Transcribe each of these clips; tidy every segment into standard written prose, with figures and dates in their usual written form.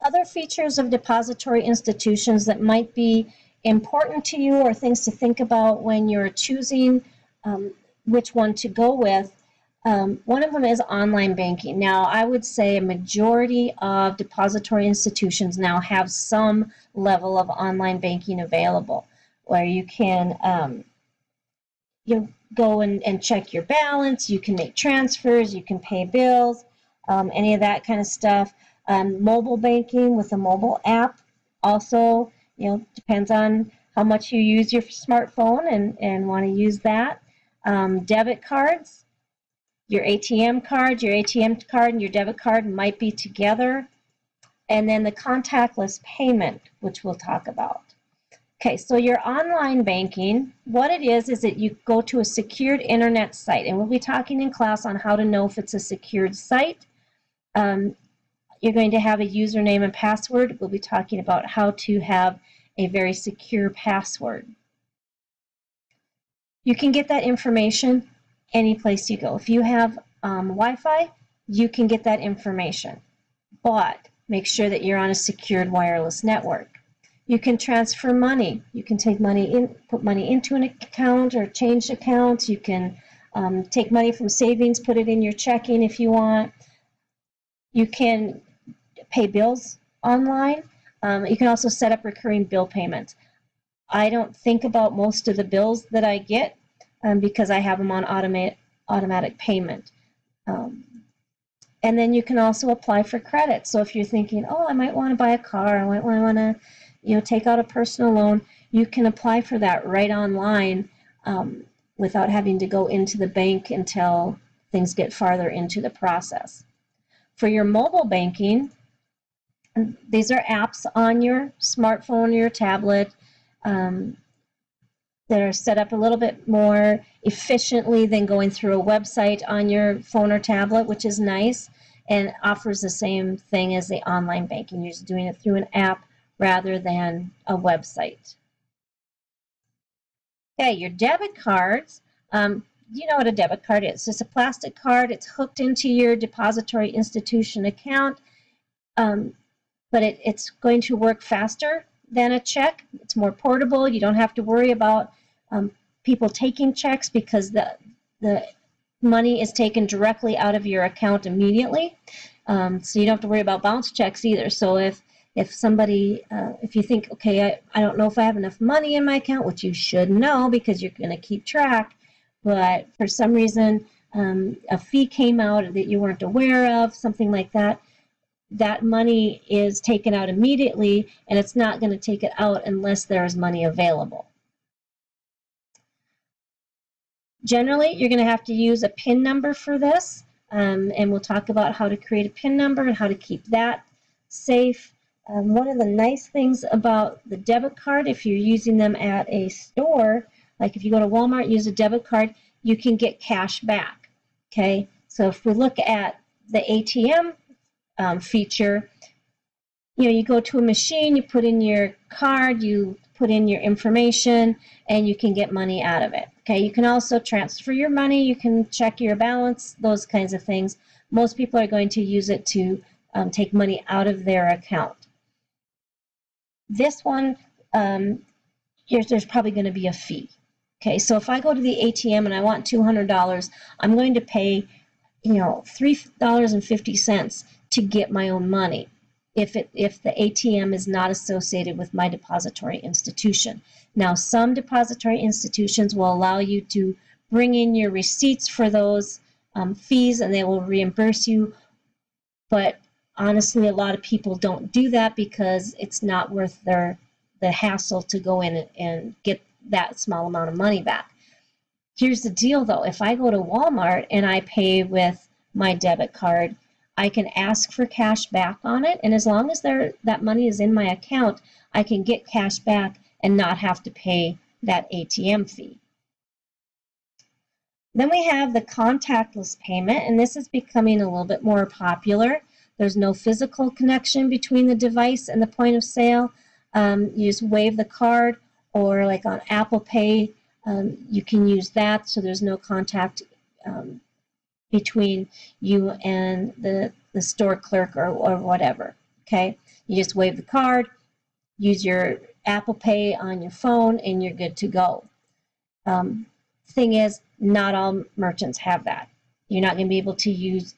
Other features of depository institutions that might be important to you or things to think about when you're choosing which one to go with. One of them is online banking. Now, I would say a majority of depository institutions now have some level of online banking available, where you can go and check your balance, you can make transfers, you can pay bills, any of that kind of stuff. Mobile banking with a mobile app also, depends on how much you use your smartphone and want to use that. Debit cards, your ATM card and your debit card might be together. And then the contactless payment, which we'll talk about. Okay, so your online banking, what it is that you go to a secured internet site, and we'll be talking in class on how to know if it's a secured site. You're going to have a username and password. We'll be talking about how to have a very secure password. You can get that information any place you go. If you have Wi-Fi, you can get that information, but make sure that you're on a secured wireless network. You can transfer money. You can take money in, put money into an account or change accounts. You can take money from savings, put it in your checking if you want. You can pay bills online. You can also set up recurring bill payments. I don't think about most of the bills that I get because I have them on automatic payment. And then you can also apply for credit. So if you're thinking, oh, I might want to buy a car, I might want to take out a personal loan, you can apply for that right online without having to go into the bank until things get farther into the process. For your mobile banking, these are apps on your smartphone or your tablet that are set up a little bit more efficiently than going through a website on your phone or tablet, which is nice and offers the same thing as the online banking. You're just doing it through an app rather than a website. Okay, your debit cards. You know what a debit card is. It's a plastic card. It's hooked into your depository institution account, but it's going to work faster than a check. It's more portable. You don't have to worry about people taking checks because the money is taken directly out of your account immediately. So you don't have to worry about bounce checks either. So if somebody, if you think, okay, I don't know if I have enough money in my account, which you should know because you're going to keep track, but for some reason a fee came out that you weren't aware of, something like that, that money is taken out immediately, and it's not going to take it out unless there is money available. Generally, you're going to have to use a PIN number for this, and we'll talk about how to create a PIN number and how to keep that safe. One of the nice things about the debit card, if you're using them at a store, like if you go to Walmart, use a debit card, you can get cash back. Okay, so if we look at the ATM feature, you go to a machine, you put in your card, you put in your information, and you can get money out of it. Okay, you can also transfer your money, you can check your balance, those kinds of things. Most people are going to use it to take money out of their account. This one, there's probably going to be a fee. Okay, so if I go to the ATM and I want $200, I'm going to pay, $3.50 to get my own money if the ATM is not associated with my depository institution. Now, some depository institutions will allow you to bring in your receipts for those fees, and they will reimburse you, but honestly, a lot of people don't do that because it's not worth the hassle to go in and get that small amount of money back. Here's the deal, though. If I go to Walmart and I pay with my debit card, I can ask for cash back on it, and as long as that money is in my account, I can get cash back and not have to pay that ATM fee. Then we have the contactless payment, and this is becoming a little bit more popular. There's no physical connection between the device and the point of sale. You just wave the card, or like on Apple Pay, you can use that, so there's no contact between you and the store clerk or whatever. Okay, you just wave the card, use your Apple Pay on your phone, and you're good to go. Thing is, not all merchants have that. You're not going to be able to use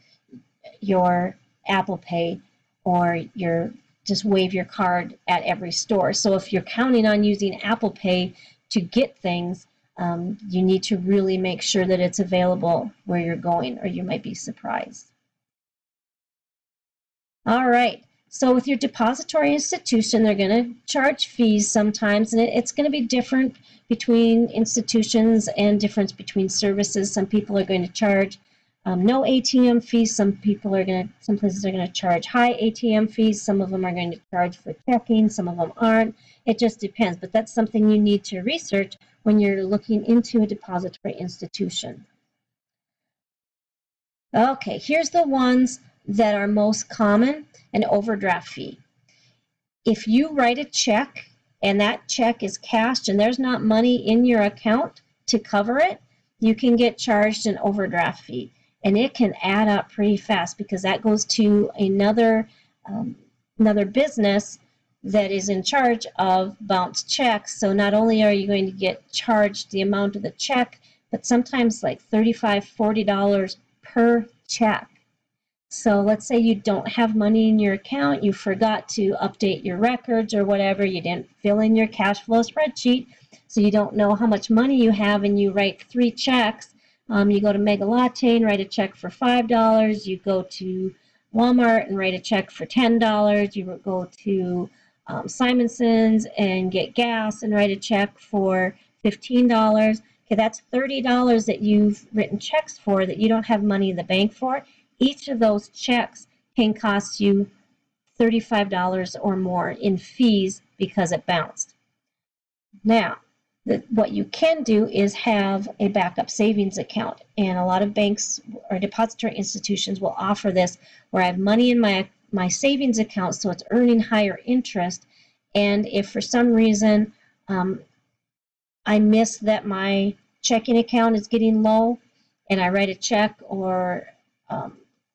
your Apple Pay or just wave your card at every store. So if you're counting on using Apple Pay to get things, you need to really make sure that it's available where you're going, or you might be surprised. All right. So with your depository institution, they're going to charge fees sometimes, and it's going to be different between institutions and difference between services. Some people are going to charge no ATM fees. Some places are going to charge high ATM fees. Some of them are going to charge for checking. Some of them aren't. It just depends, but that's something you need to research when you're looking into a depository institution. Okay, here's the ones that are most common. An overdraft fee. If you write a check and that check is cashed and there's not money in your account to cover it, you can get charged an overdraft fee. And it can add up pretty fast because that goes to another business that is in charge of bounced checks. So not only are you going to get charged the amount of the check, but sometimes like $35, $40 per check. So let's say you don't have money in your account, you forgot to update your records or whatever, you didn't fill in your cash flow spreadsheet, so you don't know how much money you have, and you write 3 checks. You go to Mega Latte and write a check for $5. You go to Walmart and write a check for $10. You go to Simonson's and get gas and write a check for $15. Okay, that's $30 that you've written checks for that you don't have money in the bank for. Each of those checks can cost you $35 or more in fees because it bounced. Now, what you can do is have a backup savings account, and a lot of banks or depository institutions will offer this, where I have money in my savings account, so it's earning higher interest, and if for some reason I miss that my checking account is getting low and I write a check or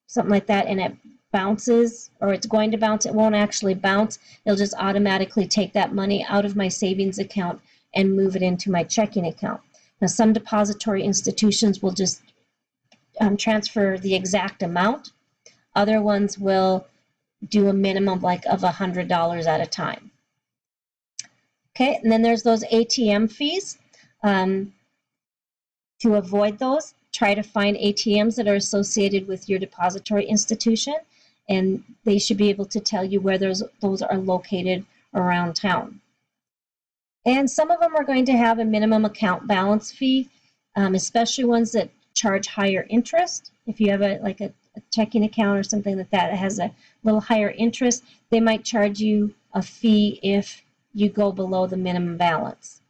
something like that, and it bounces, or it's going to bounce, it won't actually bounce. It'll just automatically take that money out of my savings account and move it into my checking account. Now, some depository institutions will just transfer the exact amount. Other ones will do a minimum like of $100 at a time. Okay, and then there's those ATM fees. To avoid those, try to find ATMs that are associated with your depository institution, and they should be able to tell you where those are located around town. And some of them are going to have a minimum account balance fee, especially ones that charge higher interest. If you have a checking account or something like that has a little higher interest, they might charge you a fee if you go below the minimum balance.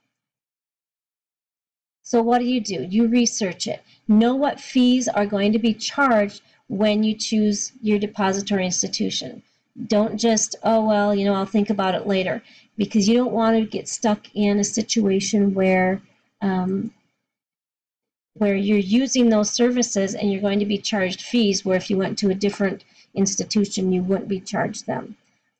So what do? You research it. Know what fees are going to be charged when you choose your depository institution. Don't just, oh, well, I'll think about it later, because you don't want to get stuck in a situation where you're using those services and you're going to be charged fees where if you went to a different institution, you wouldn't be charged them.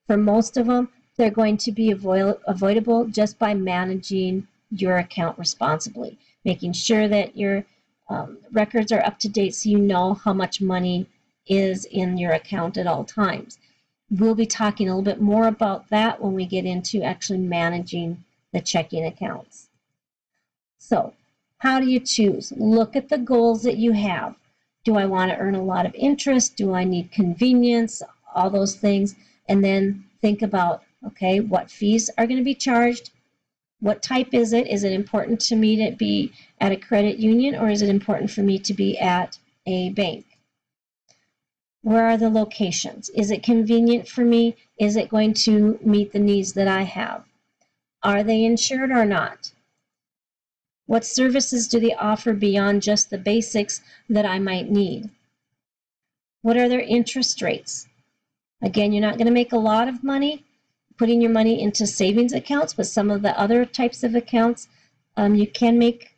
For most of them, they're going to be avoidable just by managing your account responsibly, making sure that your records are up to date so you know how much money is in your account at all times. We'll be talking a little bit more about that when we get into actually managing the checking accounts. So, how do you choose? Look at the goals that you have. Do I want to earn a lot of interest? Do I need convenience? All those things. And then think about, okay, what fees are going to be charged? What type is it? Is it important to me to be at a credit union, or is it important for me to be at a bank? Where are the locations? Is it convenient for me? Is it going to meet the needs that I have? Are they insured or not? What services do they offer beyond just the basics that I might need? What are their interest rates? Again, you're not going to make a lot of money putting your money into savings accounts, but some of the other types of accounts, you can make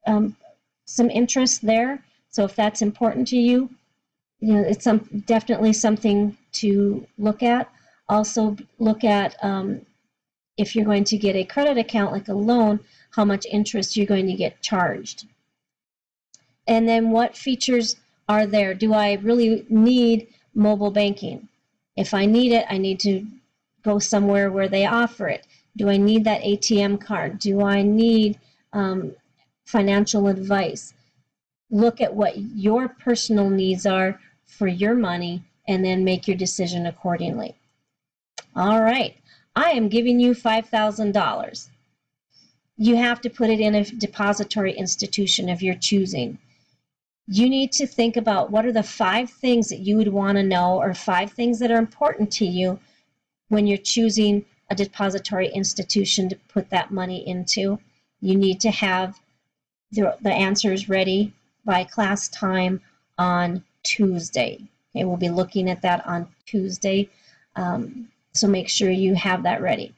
some interest there. So if that's important to you, it's definitely something to look at. Also look at if you're going to get a credit account like a loan, how much interest you're going to get charged. And then what features are there? Do I really need mobile banking? If I need it, I need to go somewhere where they offer it. Do I need that ATM card? Do I need financial advice? Look at what your personal needs are for your money and then make your decision accordingly. All right, I am giving you $5,000. You have to put it in a depository institution of your choosing. You need to think about what are the 5 things that you would want to know, or 5 things that are important to you when you're choosing a depository institution to put that money into. You need to have the answers ready by class time on Tuesday. Okay, we'll be looking at that on Tuesday, so make sure you have that ready.